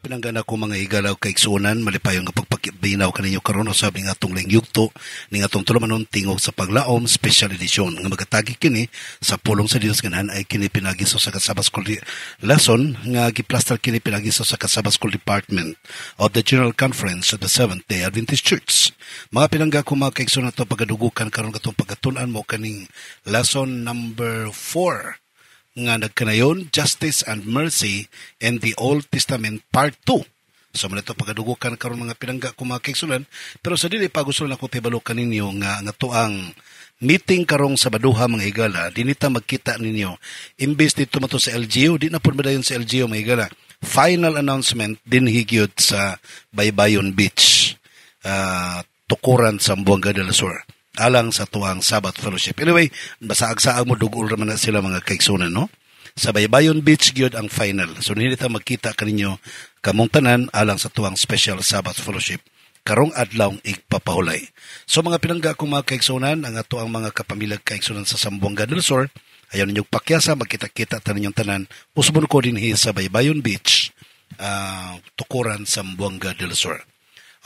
pinanggana ko mga igalaw kaigsunan, malipayon nga pagpakibinaw kaninyo karon usab ning atong lingyugto ning atong tulumanon tingog sa paglaom special edition nga magatagi kini sa pulong sa Dios ganahan ay kini pinagi sa Sabbath School lesson nga giplastar kini pinagi sa Sabbath School Department of the General Conference of the Seventh-day Adventist Church. Mga pinangga ko mga kaigsunan to pagadugukan karon katong pagatunan mo kaning lesson number 4 nga nagkanayon, Justice and Mercy in the Old Testament Part 2. So, man ito pagadugukan karon mga pinangga ko mga kaigsunan. Pero sa dili pa gusto lang ako tibalukan ninyo nga to ang meeting karong sa Baduha mga higala. Dinita magkita ninyo. Imbes dito mato sa LGU, di na po madayon sa LGU mga higala. Final announcement din higyod sa Baybayon Beach. Tukuran sa Buanga del Sur. Alang sa tuwang Sabbath Fellowship. Anyway, basaag-saag mo, dugol raman na sila mga kaigsunan, no? Sa Baybayon Beach, gyud ang final. So, hindi ta magkita kaninyo kamong tanan alang sa tuwang special Sabbath Fellowship. Karong adlawng igpapahulay. So, mga pinangga kong mga kaigsunan, ang ato ang mga kapamilag kaigsunan sa Sambuanga del Sur, ayaw ninyong pakyasa, magkita-kita taninyong tanan, usbon ko din sa Baybayon Beach, tukuran sa Sambuanga del Sur.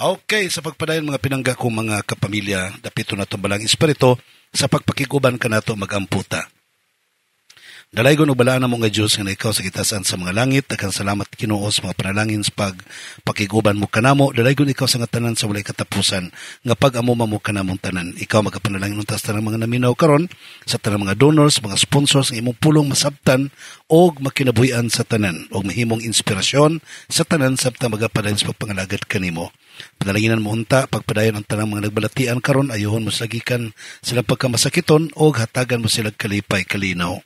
Okay, sa pagpadayon mga pinangga kong mga kapamilya, dapito na itong balang espiritu, sa pagpakiguban ka na ito mag-amputa. Dalaygon o balaan na mo nga Diyos nga na ikaw sa kitasan sa mga langit, akan salamat Ginoo sa mga panalangin sa pagpakiguban mo kanamo, dalaygon ikaw sa nga tanan sa walay katapusan, nga pag-amuma mo kanamong tanan. Ikaw magapanalangin untas tanang mga naminaw karon sa tanang mga donors, mga sponsors, ng imong pulong masabtan, o makinabuhian sa tanan, o mahimong inspirasyon sa tanan sabta magapadayon sa pagpangalagad kanimo. Panalanginan mo unta, pagpadayon ang tanang mga nagbalatian karon, ayohon mo slagikan silang pagkamasakiton, o hatagan mo silang kalipay kalinaw.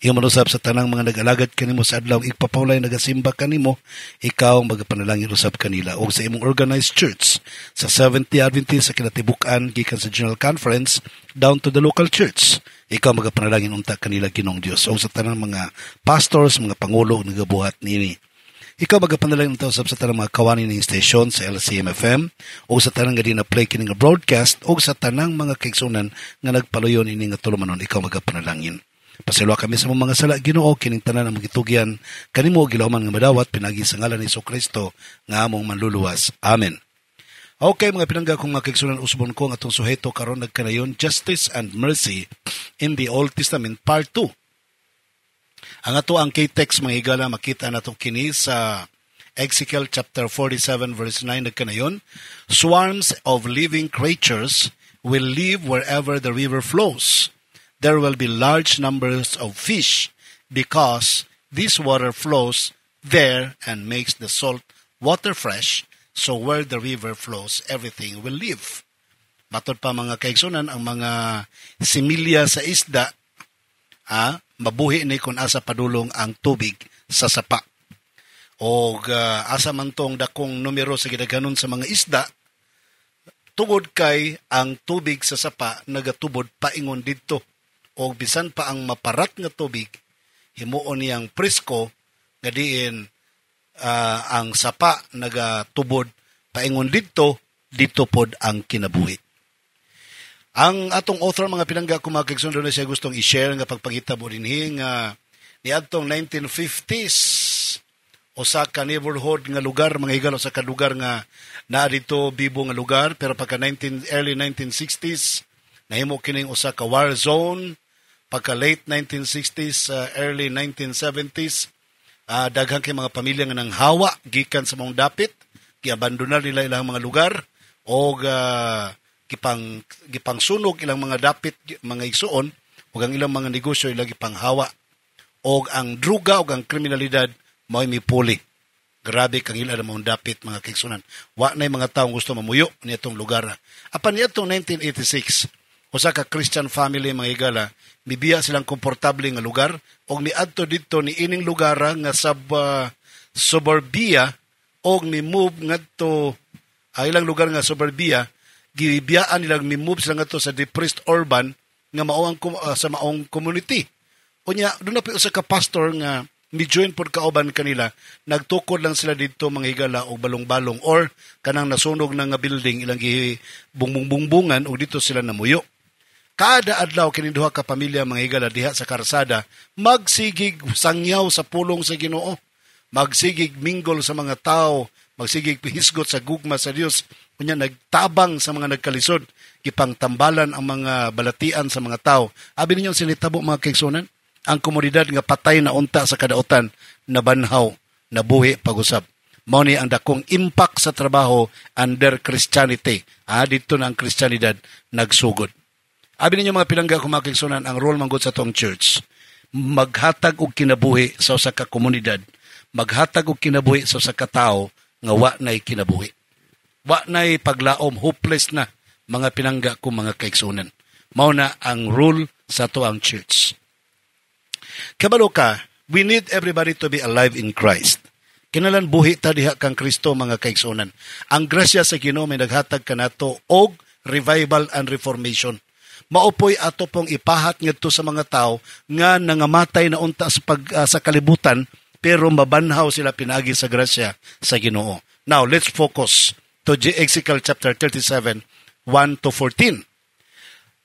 Iyong manusab sa tanang mga nag-alagad kanimo sa adlaw igpapawlay nagasimba kanimo, ikaw ang magapanalangin usab kanila o sa imong organized church sa Seventh-day Adventist sa kinatibukan gikan sa General Conference down to the local church. Ikaw magapanalangin unta kanila Ginoong Dios o sa tanang mga pastors, mga pangulo nagabuhat nini. Ikaw magapanalangin unta usab sa tanang mga kawani ning station sa LCM-FM o sa tanang nga dina-play kini nga broadcast o sa tanang mga kaigsunan nga nagpaluyon ini nga tulumanon, ikaw magapanalangin. Pasilwa kami sa mga sala Ginoo kining tanan ang magitugyan kanimo gilaman nga madawat pinagi sa ngalan ni Jesucristo nga among manluluwas. Amen. Okay mga pinangga kong mga kaigsunan, usbon ko nga atong suheto karon nagkanayon, Justice and Mercy in the Old Testament Part 2. Ang ato ang K-text mga higala makita nato kini sa Ezekiel chapter 47 verse 9 nagkanayon, swarms of living creatures will live wherever the river flows. There will be large numbers of fish because this water flows there and makes the salt water fresh. So where the river flows, everything will live. Matod pa mga kaigsunan, ang mga similya sa isda, mabuhi ni kung asa padulong ang tubig sa sapa. O asa man tong dakong numero sa gidaganon sa mga isda, tungod kay ang tubig sa sapa nagatubod paingon didto. O bisan pa ang maparat nga tubig, himuon niyang presko, nga diin ang sapa nagatubod, paingon dito pod ang kinabuhi. Ang atong author, mga pinangga ko mga kaigsunan, na siya gustong i-share nga pagpangita mo dinhi nga niadtong 1950s, o sa ka-neighborhood nga lugar, mga higalo sa kalugar nga naa dito bibo nga lugar, pero pagka early 1960s, nahimo kining usa ka war zone. Pagka late 1960s, early 1970s, daghang kay mga pamilya nga nang hawa gikan sa mong dapit, giabandonar nila ilang mga lugar o gipang sunog ilang mga dapit, mga igsuon, o ang ilang mga negosyo ilang gipang hawa. O ang druga o ang kriminalidad mao'y mipuli. Grabe kang ilang mong dapit mga kaigsunan. Wa na mga taong gusto mamuyo nitong lugar. Apan nitong 1986, usa ka Christian family mga higala, mibiya silang komportable nga lugar o miadto dito ni ining lugar nga suburbia o mi-move ngadto ilang lugar nga suburbia, gibiyaan nilang mi-move sila ngadto sa depressed urban nga sa maong community. Unya doon na pa usa ka pastor nga mi-join pod kauban kanila, nagtukod lang sila dito mga higala og balong-balong or kanang nasunog na nga building ilang gibungbungbungan o dito sila namuyo. Kada adlaw kini duha ka pamilya mga higala diha sa karsada magsigig sangyaw sa pulong sa Ginoo. magsigig minggol sa mga tao, magsigig pihisgot sa gugma sa Dios, kunya nagtabang sa mga nagkalisod, ipangtambalan ang mga balatian sa mga tao. Abi ninyo sinitabo mga kaigsunan, ang komunidad nga patay na unta sa kadautan, nabanhaw, nabuhi pag-usab. Mao ni ang dakong impact sa trabaho under Christianity. Dito na ang Kristyanidad nagsugod. Abi ninyo mga pinangga mga kaigsunan, ang role manggod sa tong church, maghatag og kinabuhi sa usa ka komunidad, maghatag og kinabuhi sa usa ka tawo nga wa nay kinabuhi. Wa nay paglaom, hopeless na mga pinangga ko mga kaigsunan. Mao na ang rule sa tuang church. Kabalo ka, we need everybody to be alive in Christ. Kinalan buhi ta diha kang Kristo mga kaigsunan. Ang grasya sa Ginoo may naghatag kanato og revival and reformation. Maupoy ato pong ipahat ngadto sa mga tao nga nangamatay na unta sa kalibutan pero mabanhaw sila pinagi sa grasya sa Ginoo. Now, let's focus to Ezekiel chapter 37, 1 to 14.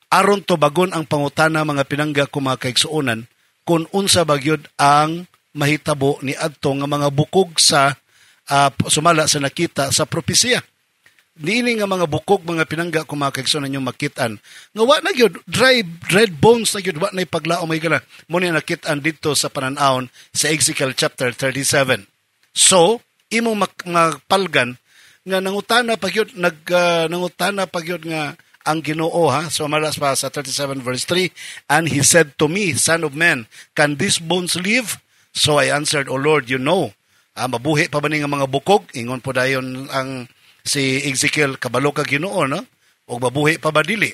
Aron to bagon ang pangutana mga pinangga ko mga kaigsuonan kung unsa bagyod ang mahitabo ni adto nga mga bukog sa sumala sa nakita sa propesya. Niini nga mga bukog mga pinangga ko mga kaigsuonan yung makitaan nga wa na gyud dry red bones na gyud wa na paglaom may gala mo ni nakitaan dito sa panan-awon sa Ezekiel chapter 37. So imong magpalgan nga nangutana pagyud nangutana pagyud nga ang Ginoo so maras pa sa 37 verse 3, and he said to me, son of man, can these bones live? So I answered, O Lord, you know. Mabuhi pa ba ni nga mga bukog? Ingon po dayon ang si Ezekiel, kabalo ka Ginoo, no? O mabuhi pa ba dili?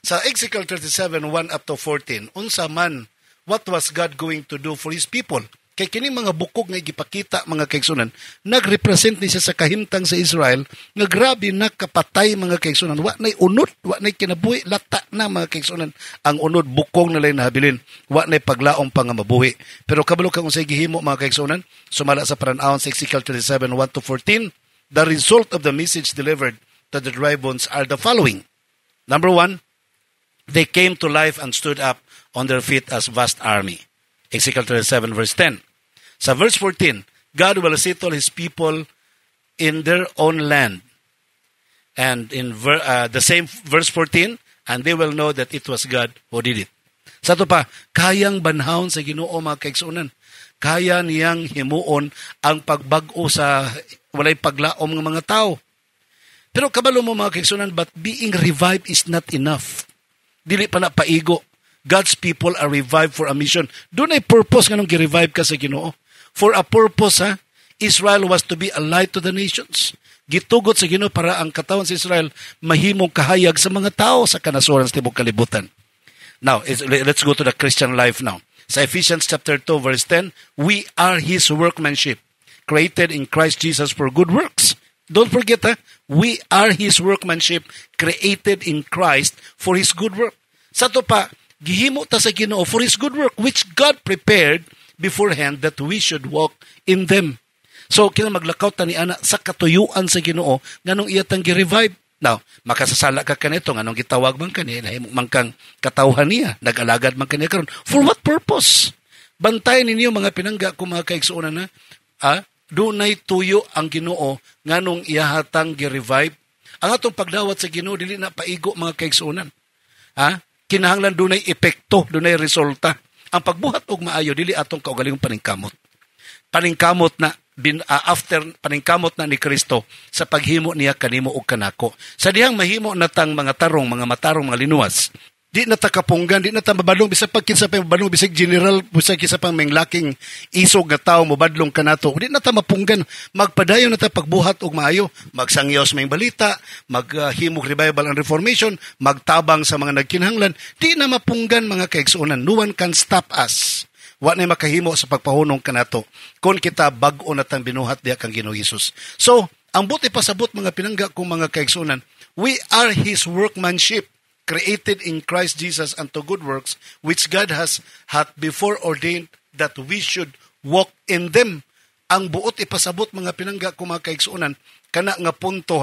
Sa Ezekiel 37, 1 up to 14, unsa man, what was God going to do for His people? Kay kining mga bukog nga gipakita mga kaigsunan, nagrepresent ni siya sa kahimtang sa Israel, nga grabe na kapatay mga kaigsunan. Wa nay unod, wa nay kinabuhi, lata na mga kaigsunan. Ang unod, bukog na lang nahabilin, wa nay paglaom pa nga mabuhi. Pero kabalo kang unsay gihimo mga kaigsunan, sumala sa paran-awon sa Ezekiel 37, 1 to 14, the result of the message delivered to the dry bones are the following. Number 1, they came to life and stood up on their feet as vast army. Ezekiel 37 verse 10. Sa verse 14, God will settle His people in their own land. And in the same verse 14, and they will know that it was God who did it. Sa ito pa, kayang banhawon sa Ginoo mga kaigsunan. Kaya niyang himuon ang pagbag-o sa walay paglaom ng mga tao. Pero kabalo mo mga kaigsunan, but being revived is not enough. Dili pa na paigo. God's people are revived for a mission. Doon ay purpose nga nung gi-revive ka sa Ginoo. For a purpose, Israel was to be a light to the nations. Gitugot sa Ginoo para ang katawan sa Israel mahimong kahayag sa mga tao sa kanasuran sa tibok kalibutan. Now, let's go to the Christian life now. Sa Ephesians chapter 2 verse 10, we are His workmanship, created in Christ Jesus for good works. Don't forget, we are His workmanship, created in Christ for His good work. Sa to pa, gihimo ta sa Ginoo for His good work, which God prepared beforehand that we should walk in them. So, kina maglakaw ta ni ana sa katuyuan sa Ginoo nganong iyatang gi-revive. Now, makasasala ka kanito nganong gitawag man kani nahimo man kang katawhan niya, nag-alagad man kaniya karon. For what purpose? Bantayan ninyo mga pinangga ko mga kaigsuonan na, dunay tuyo ang Ginoo nganong iyahatang gi-revive. Ang atong pagdawat sa Ginoo dili na paigo mga kaigsuonan. Kinahanglan dunay epekto, dunay resulta. Ang pagbuhat og maayo dili atong kaugalingong paningkamot. Paningkamot na after paningkamot na ni Kristo sa paghimo niya kanimo og kanako. Sa dihang mahimo natang mga tarong, mga matarong, mga linuwas. Di na ta kapunggan, di na ta mabadlong bisag pagkinsa pa mabadlong bisag general, bisag kinsa pang menglaking isog nga tawo mabadlong kanato. Di na ta mapunggan, magpadayon na ta pagbuhat og maayo, magsangyos may balita, maghimog revival and reformation, magtabang sa mga nagkinahanglan. Di na mapunggan mga kaigsuonan. No one can stop us. Wa na makahimo sa pagpahunong kanato kung kita bag-o na tang binuhat diha kang Ginoo Hesus. So, ang buti pasabot mga pinangga kong mga kaigsuonan, we are His workmanship, created in Christ Jesus unto good works, which God hath before ordained that we should walk in them. Ang buot ipasabot mga pinangga ko mga kaigsuonan, kana nga punto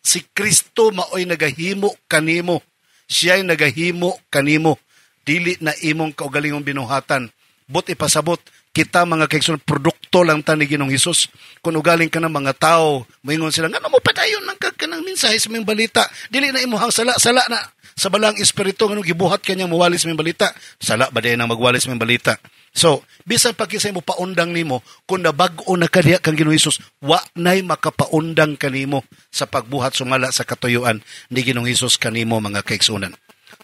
si Kristo maoy nagahimo kanimo. Siya'y nagahimo kanimo. Dili na imong kaugalingong binuhatan. But ipasabot, Kita mga kaigsunan, produkto lang ta ni Ginoong Hesus. Kung ugaling ka ng mga tao, moingon sila, nga mo padayon ng kagkanang mensahe sa mga balita. Dili na imuhang sala na sa balang espiritu, nga gibuhat kanyang mawalis mga balita. Sala ba din ang magwalis mga balita? So, bisan pagkisay mo paundang nimo, kung nabag-o na kadiya kang Ginoong Hesus, wa na'y makapaundang kanimo sa pagbuhat sumala sa katuyuan ni Ginoong Hesus kanimo mga kaigsunan.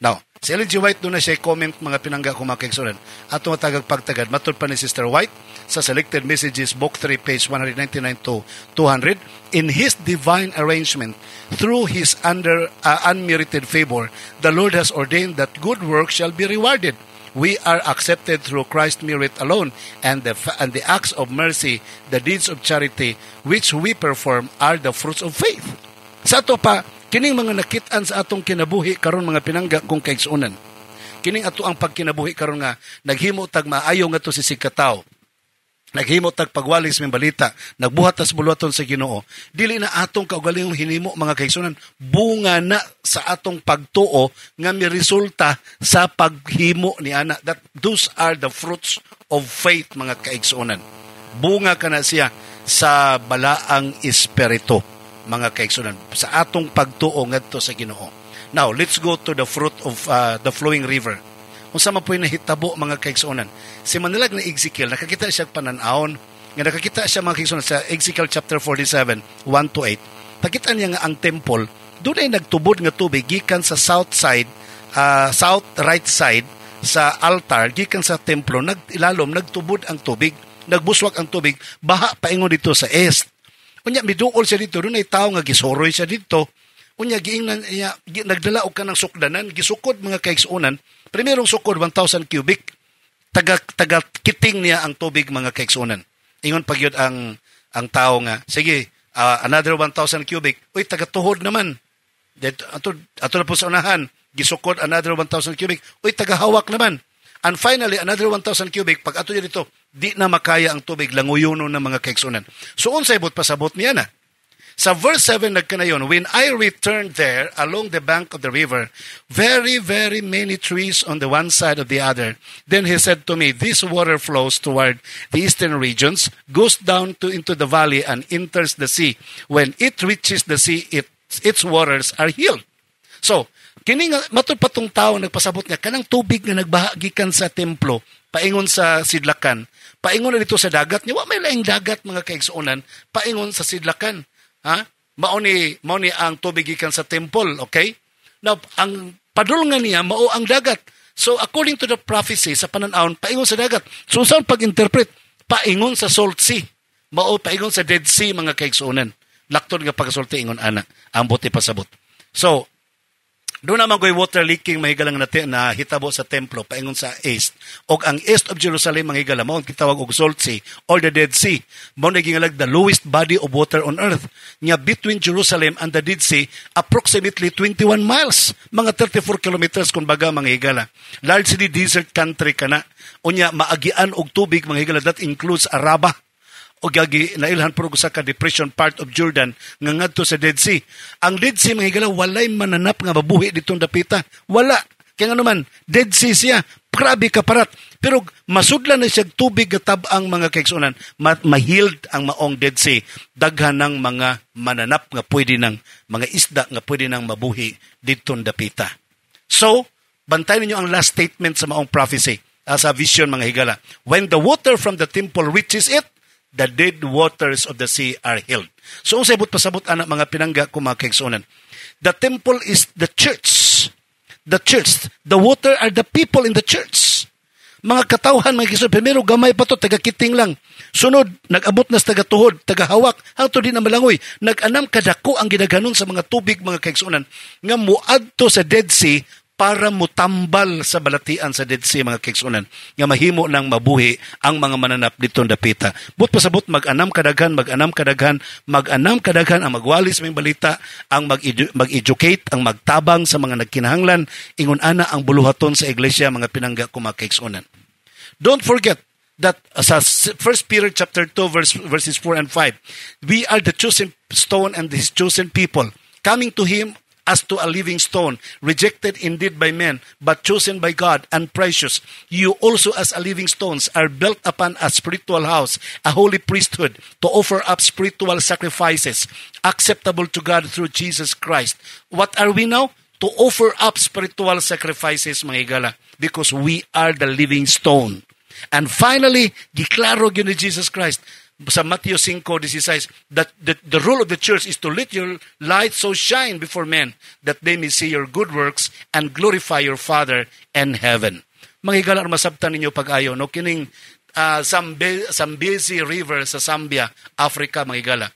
Now, si Ellen G. White doon na siya comment mga pinangga ko mga kaigsunan. At matagag pagtagad, matod pa ni Sister White sa Selected Messages, Book 3, page 199 to 200, in His divine arrangement, through His unmerited favor, the Lord has ordained that good works shall be rewarded. We are accepted through Christ's merit alone, and the acts of mercy, the deeds of charity, which we perform, are the fruits of faith. Sa ito pa, kining mga nakitaan sa atong kinabuhi karon mga pinangga kong kaigsunan. Kining ato ang pagkinabuhi karon nga naghimo tag maayo nga to si sikataw. Naghimo tag pagwalis ng balita, nagbuhat tas buluhaton sa Ginoo. Dili na atong kaugalingong hinimo mga kaigsunan, bunga na sa atong pagtuo nga miresulta sa paghimo ni ana. That those are the fruits of faith mga kaigsunan. Bunga kana siya sa balaang espiritu mga kaigsunan, sa atong pagtuo ngadto sa Ginoo. Now, let's go to the fruit of the flowing river. Kung sa mapoy nahitabo mga kaigsunan, si Manilag na Ezekiel, nakakita siya pananaon, nga nakakita siya mga kaigsunan sa Ezekiel chapter 47, 1-8. Nakita niya nga ang temple, doon ay nagtubod nga tubig, gikan sa south right side, sa altar, gikan sa templo, ilalom, nagtubod ang tubig, nagbuswak ang tubig, baha paingon dito sa east. Unya miduol siya dito, doon ay tao nga gisoroy siya dito. Unya giingnan niya, nagdala og kanang sukdanan, gisukod mga kaigsunan. Primerong sukod 1,000 cubic. Taga kiting niya ang tubig mga kaigsunan. Ingon pagyud ang tao nga, sige, another 1,000 cubic. Uy, taga tuhod naman. Ato na po sa unahan, gisukod another 1,000 cubic. Uy, taga hawak naman. And finally, another 1,000 cubic, pag ato niya dito, di na makaya ang tubig, languyuno ng mga kaigsunan. So, unsay pasabot niya na. Sa verse 7 nagkanayon, when I returned there along the bank of the river, very, very many trees on the one side of the other. Then he said to me, this water flows toward the eastern regions, goes down into the valley and enters the sea. When it reaches the sea, its waters are healed. So, kini nga matud patong tao nagpasabot nga kanang tubig nga nagbahagikan sa templo paingon sa sidlakan, paingon na dito sa dagat, wa may laing dagat mga kaigsuonan, paingon sa sidlakan. Ha? Mao ni ang tubig gikan sa temple, okay? Now, ang padulngan niya mao ang dagat. So according to the prophecy sa pananaon, paingon sa dagat. So saan pag-interpret? Paingon sa Salt Sea. Mao paingon sa Dead Sea mga kaigsuonan. Laktod nga pagkasulti ingon ana, ang buti pasabot. So doon naman ko'y water leaking mahigalang na hitabo sa templo paingon sa east. O ang east of Jerusalem mahigalang mo, kitawag og Salt Sea or the Dead Sea. Mao nagingalag the lowest body of water on earth. Nga between Jerusalem and the Dead Sea, approximately 21 miles. Mga 34 kilometers kung baga mahigala. Largely desert country ka na. Unya, maagian og tubig mahigala. That includes Araba. O gagi nailhan po sa ka-depression part of Jordan nga ngadto sa Dead Sea. Ang Dead Sea mga higala walay mananap nga mabuhi ditong dapita. Wala. Kaya nga naman, Dead Sea siya. Grabe kaparat. Pero masudlan na siya tubig tabang mga kaigsunan. Mahiled ang maong Dead Sea. Daghan ng mga mananap nga pwede ng mga isda nga pwede ng mabuhi ditong dapita. So, bantayan niyo ang last statement sa maong prophecy. Sa vision mga higala. When the water from the temple reaches it, the dead waters of the sea are healed. So, ang sabot pasabot anak mga pinangga ko mga kaigsunan. The temple is the church. The church. The water are the people in the church. Mga katawhan, mga kaigsunan. Primero, gamay pa to, taga-kiting lang. Sunod, nag-abot na sa taga-tuhod, taga-hawak, hangtod din na malangoy. Nag-anam kadako ang ginaganon sa mga tubig, mga kaigsunan. Nga muadto sa Dead Sea, para mutambal sa balatian sa Dead Sea mga kaigsunan nga mahimo nang mabuhi ang mga mananap ditong dapita. But pasabot mag-anam kadaghan ang magwalis may balita, ang mag-educate, ang magtabang sa mga nagkinahanglan, ingon ana ang buluhaton sa iglesia mga pinangga ko mga kaigsunan. Don't forget that sa 1 Peter chapter 2 verses 4 and 5, we are the chosen stone and his chosen people, coming to him as to a living stone, rejected indeed by men, but chosen by God and precious. You also as a living stones are built upon a spiritual house, a holy priesthood, to offer up spiritual sacrifices acceptable to God through Jesus Christ. What are we now? To offer up spiritual sacrifices, mga higala, because we are the living stone. And finally, giklaro yun ni Jesus Christ sa Matthew 5:16 that the role of the church is to let your light so shine before men that they may see your good works and glorify your Father in heaven. Mga higala, masabtan ninyo pag-ayo, no? Kining Zambezi River sa Zambia, Africa, mga higala.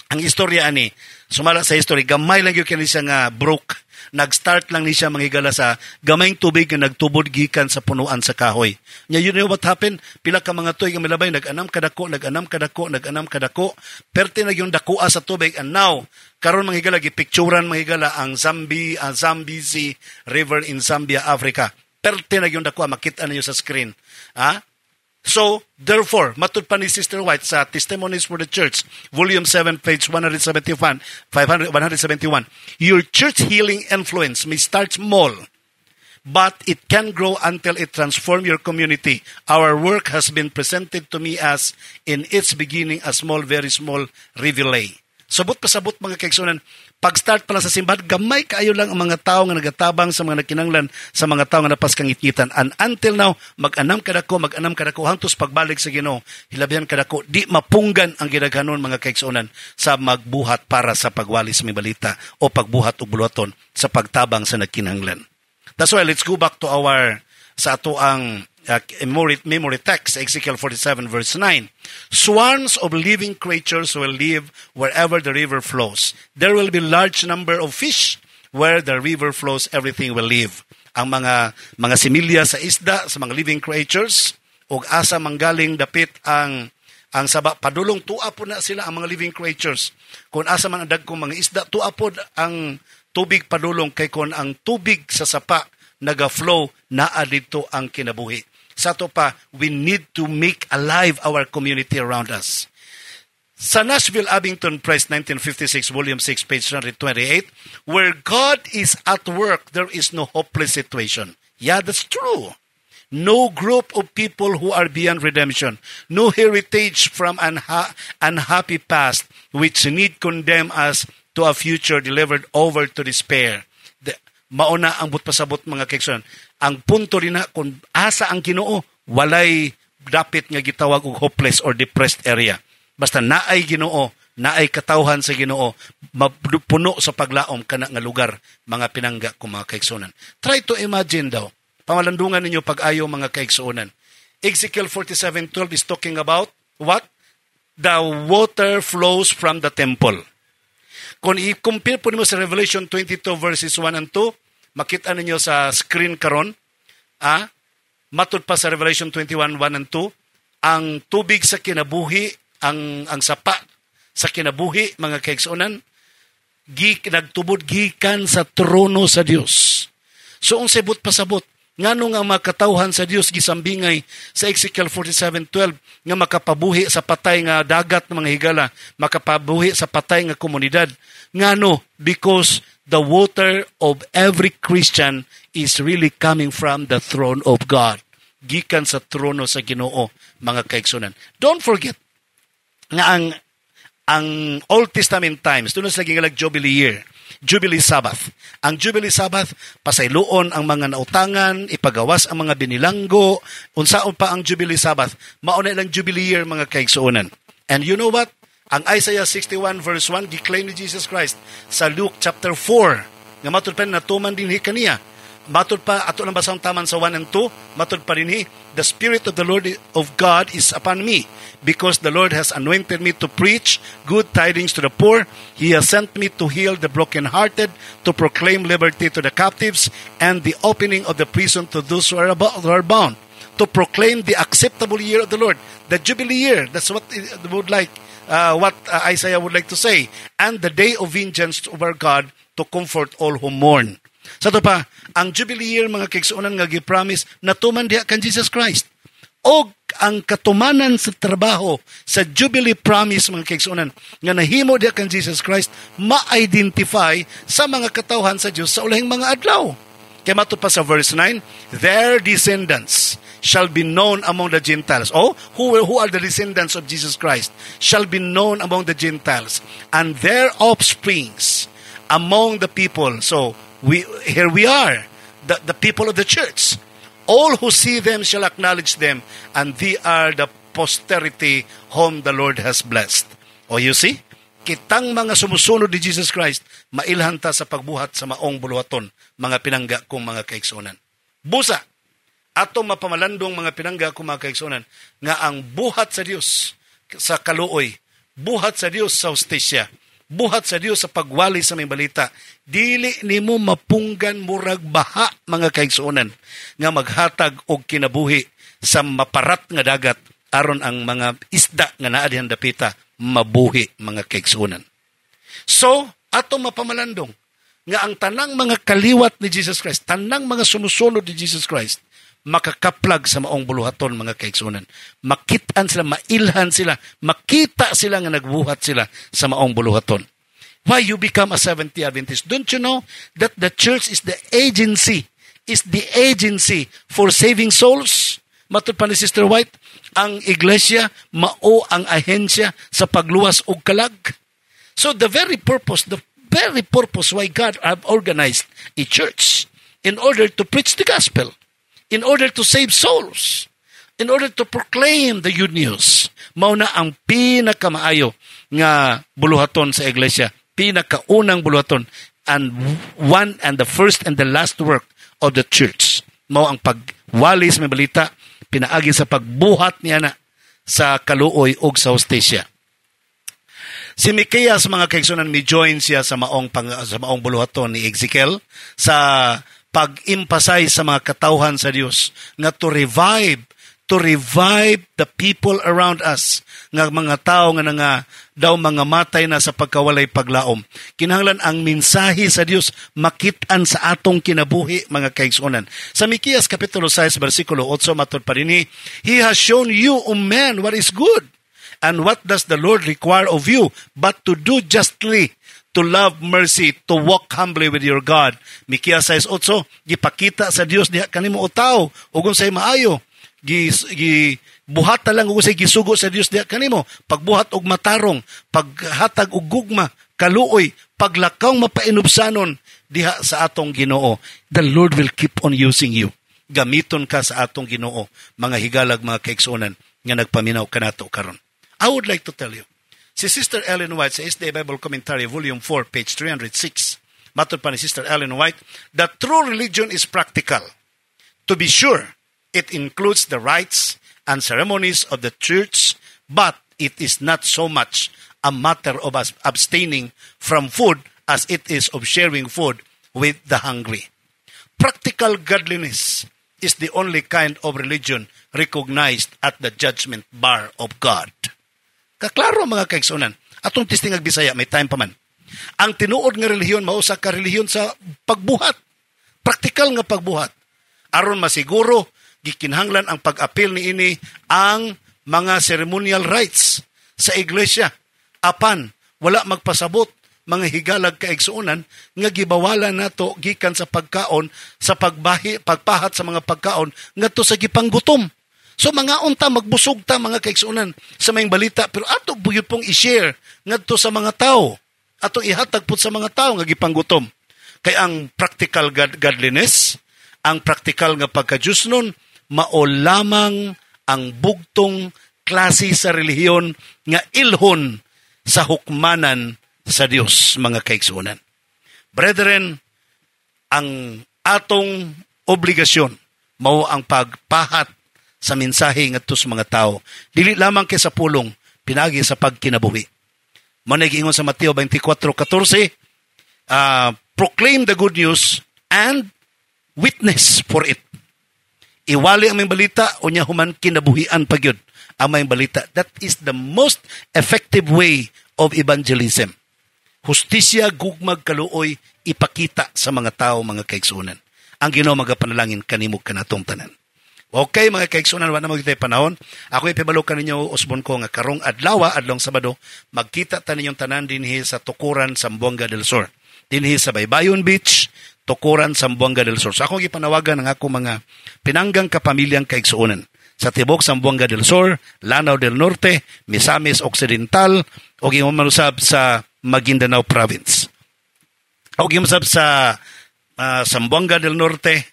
Ang istorya ani, sumala sa history, gamay lang yung siya nga broke. Nag-start lang ni siya mga higala sa gamayng tubig na nagtubod gikan sa punuan sa kahoy. Nya you know what happened? Pila ka mga tuig ang milabay, nag-anam kadako. Perte na yung dakoa sa tubig. And now, karon mga higala, gipicturan mga higala ang Zambezi River in Zambia, Africa. Perte na yung dakoa, makita na sa screen. So, therefore, matud pa ni Sister White sa Testimonies for the Church, Volume 7, page 171, your church healing influence may start small, but it can grow until it transforms your community. Our work has been presented to me as, in its beginning, a small, very small rivulet. Sabot pa sabot mga kaigsunan, pag-start pa lang sa simbahan, gamay kaayo lang ang mga tao nga nagatabang sa mga nakinanglan sa mga tao nga napas kangitngitan. And until now, mag-anam kadako, hangtod pagbalik sa Ginoo, hilabihan kadako, di mapunggan ang ginaghanon mga kaigsunan sa magbuhat para sa pagwali sa balita o pagbuhat og buluhaton sa pagtabang sa nakinanglan. That's why let's go back to our sa ato ang memory text, Ezekiel 47 verse 9. Swarms of living creatures will live wherever the river flows. There will be large number of fish where the river flows, everything will live. Ang mga similya sa isda, sa mga living creatures, o asa manggaling dapit ang saba, padulong tua po na sila ang mga living creatures. Kung asa man ang dagkong mga isda, tua po ang tubig padulong, kay kung ang tubig sa sapa naga-flow, naa dito ang kinabuhi. Sa to pa, we need to make alive our community around us. Sa Nashville Abington Press, 1956, Volume 6, page 128, where God is at work, there is no hopeless situation. Yeah, that's true. No group of people who are beyond redemption. No heritage from unhappy past which need condemn us to a future delivered over to despair. Mauna ang butpasabot mga kaigsunan. Ang punto rin na kung asa ang Ginoo, walay dapit nga gitawag og hopeless or depressed area. Basta naay Ginoo, naay katawhan sa Ginoo, mapuno sa paglaom kana nga lugar, mga pinangga ko mga kaigsunan. Try to imagine daw, pamalandungan ninyo pag-ayo mga kaigsunan. Ezekiel 47:12 is talking about what? The water flows from the temple. Kung i-compare po niyo sa Revelation 22 verses 1 and 2, makita ninyo sa screen karon, matud pa sa Revelation 21, 1 and 2, ang tubig sa kinabuhi, ang sapa sa kinabuhi, mga kaigsunan, nagtubod gikan sa trono sa Dios. So, ang sabot pasabot, nganong ang makatawhan sa Dios gisambingay sa Ezekiel 47:12 nga makapabuhi sa patay nga dagat ng mga higala, makapabuhi sa patay nga komunidad. Ngano? Because the water of every Christian is really coming from the throne of God. Gikan sa trono sa Ginoo, mga kaigsunan. Don't forget nga ang Old Testament times, doon sa lagi nga Jubilee year, Jubilee Sabbath. Ang Jubilee Sabbath, pasayloon ang mga nautangan, ipagawas ang mga binilanggo, unsaon pa ang Jubilee Sabbath, mauna ilang Jubilee year mga kaigsuonan. And you know what? Ang Isaiah 61 verse 1, declaim ni Jesus Christ sa Luke chapter 4, nga matud pa natuman din kaniya. Matud pa, ato nang basang taman sa 1 and 2, matud pa rin the Spirit of the Lord of God is upon me, because the Lord has anointed me to preach good tidings to the poor. He has sent me to heal the brokenhearted, to proclaim liberty to the captives, and the opening of the prison to those who are bound, to proclaim the acceptable year of the Lord, the Jubilee year. That's what Isaiah would like to say. And the day of vengeance of our God, to comfort all who mourn. Sa ito pa, ang Jubilee year, mga kaigsuonan nga gi-promise, natuman diha kan Jesus Christ. o ang katumanan sa trabaho sa Jubilee Promise, mga kaigsuonan, nga nahimo diha kan Jesus Christ, ma-identify sa mga katawhan sa Dios sa ulahing mga adlaw. Kaya matod pa sa verse 9, their descendants shall be known among the Gentiles. Who are the descendants of Jesus Christ? Shall be known among the Gentiles, and their offsprings among the people. So, here we are, the people of the church. All who see them shall acknowledge them, and they are the posterity whom the Lord has blessed. You see? Kitang mga sumusunod ni Jesus Christ, mailhan ta sa pagbuhat sa maong buluhaton, mga pinangga kong mga kaigsuonan. Busa, atong mapamalandong mga pinangga kong mga kaigsuonan, nga ang buhat sa Dios sa kaluoy, buhat sa Dios sa hustisya, buhat sa Dios sa pagwali sa may balita, dili nimo mapunggan murag baha, mga kaigsuonan, nga maghatag og kinabuhi sa maparat nga dagat aron ang mga isda nga naa dihan dapita mabuhi, mga kaigsuonan. So, atong mapamalandong nga ang tanang mga kaliwat ni Jesus Christ, tanang mga sumusunod ni Jesus Christ, makakaplag sa maong buluhaton, mga kaigsuonan. Makitaan sila, mailhan sila, makita sila nga nagbuhat sila sa maong buluhaton. Why you become a Seventh-day Adventist? Don't you know that the church is the agency for saving souls? Matod pa ni Sister White, ang iglesia mao ang ahensya sa pagluwas og kalag. So the very purpose why God have organized a church in order to preach the gospel, in order to save souls, in order to proclaim the good news. Mao na ang pinakamaayo nga buluhaton sa iglesia, pinakaunang buluhaton, and the first and the last work of the church. Mao ang pagwali sa balita, pinaagi sa pagbuhat niya na sa kaluoy ug sa hustisya. Si Micaeas, mga kaigsuonan, mi-join siya sa maong buluhaton ni Ezekiel sa pag-emphasize sa mga katawhan sa Dios nga to revive the people around us, nga mga tao nga daw mga matay na sa pagkawalay paglaom. Kinahanglan ang mensahe sa Dios makitaan sa atong kinabuhi, mga kaigsuonan. Sa Micaeas kapitulo 6 bersikulo 8 matod pa dinhi, He has shown you, O man, what is good, and what does the Lord require of you, but to do justly, to love mercy, to walk humbly with your God. Micaeas 6:8, gipakita sa Dios diha kanimo o tao, ug unsay maayo, buhat lang ug unsay gisugo sa Dios diha kanimo, pagbuhat og matarong, paghatag og gugma, kaluoy, paglakaw mapainubsanon diha sa atong Ginoo. The Lord will keep on using you. Gamiton ka sa atong Ginoo, mga higalag, mga kaigsuonan, nga nagpaminaw kanato karon. I would like to tell you, si Sister Ellen White sa SDA Bible Commentary, Volume 4, page 306, matod pa ni Sister Ellen White, the true religion is practical. To be sure, it includes the rites and ceremonies of the church, but it is not so much a matter of us abstaining from food as it is of sharing food with the hungry. Practical godliness is the only kind of religion recognized at the judgment bar of God. Kaklaro, mga kaigsuonan. Atong tistingag Bisaya, may time pa man. Ang tinuod nga relihiyon mao sa karelihiyon sa pagbuhat. Praktikal nga pagbuhat. Aron masiguro gikinahanglan ang pag-apil niini ang mga ceremonial rites sa iglesia. Apan wala magpasabot, mga higalag kaigsuonan, nga gibawalan nato gikan sa pagkaon, sa pagpahat sa mga pagkaon ngadto sa gipanggutom. So mga unta magbusog ta, mga kaigsuonan, sa mayong balita, pero ato buyod pong i-share ngadto sa mga tao, ato ihatag pud sa mga tao nga gipanggutom. Kay ang practical godliness, ang practical nga pagkadiyos nun, mao lamang ang bugtong klase sa relihiyon nga ilhon sa hukmanan sa Dios, mga kaigsuonan. Brethren, ang atong obligasyon mao ang pagpahat sa mensahe ngadto sa mga tao, dili lamang kay sa pulong, pinagi sa pagkinabuhi. Mao giingon sa Mateo 24:14, proclaim the good news and witness for it. Iwali ang may balita, unya human kinabuhian pagyud ang may balita. That is the most effective way of evangelism. Hustisya, gugmag, kaluoy, ipakita sa mga tao, mga kaigsuonan. Ang Ginoo magapanalangin kanimo kanatong tanan. Okay, mga kaigsunan, wala na magitay panahon. Ako ipibalukan ninyo, usbon ko, nga karong adlaw, adlong Sabado, magkita ta ninyong tanan dinhi sa Tukuran, Zamboanga del Sur. Dinhi sa Baybayon Beach, Tukuran, Zamboanga del Sur. So ako gipanawagan ng ako mga pinanggang kapamilyang kaigsunan. Sa tibok Zamboanga del Sur, Lanao del Norte, Misamis Occidental, o gimamanusab sa Maguindanao Province. O gimamanusab sa Zamboanga del Norte,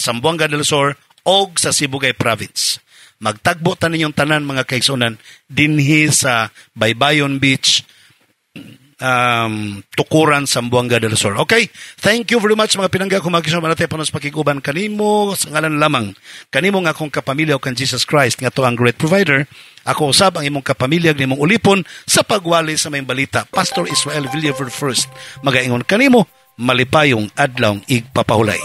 Zamboanga del Sur, o sa Sibugay Province. Magtagbo ta ninyong tanan mga kaigsunan dinhi sa Baybayon Beach, Tukuran, Zamboanga del Sur. Okay, thank you very much mga pinangga kung magkisama natin panos pakiguban kanimo sa ngalan lamang kanimo nga akong kapamilya o kan Jesus Christ nga to ang great provider. Ako usab ang imong kapamilya nimong ulipon sa pagwali sa may balita. Pastor Israel Villaver first magaingon kanimo malipayong adlaw igpapahulay.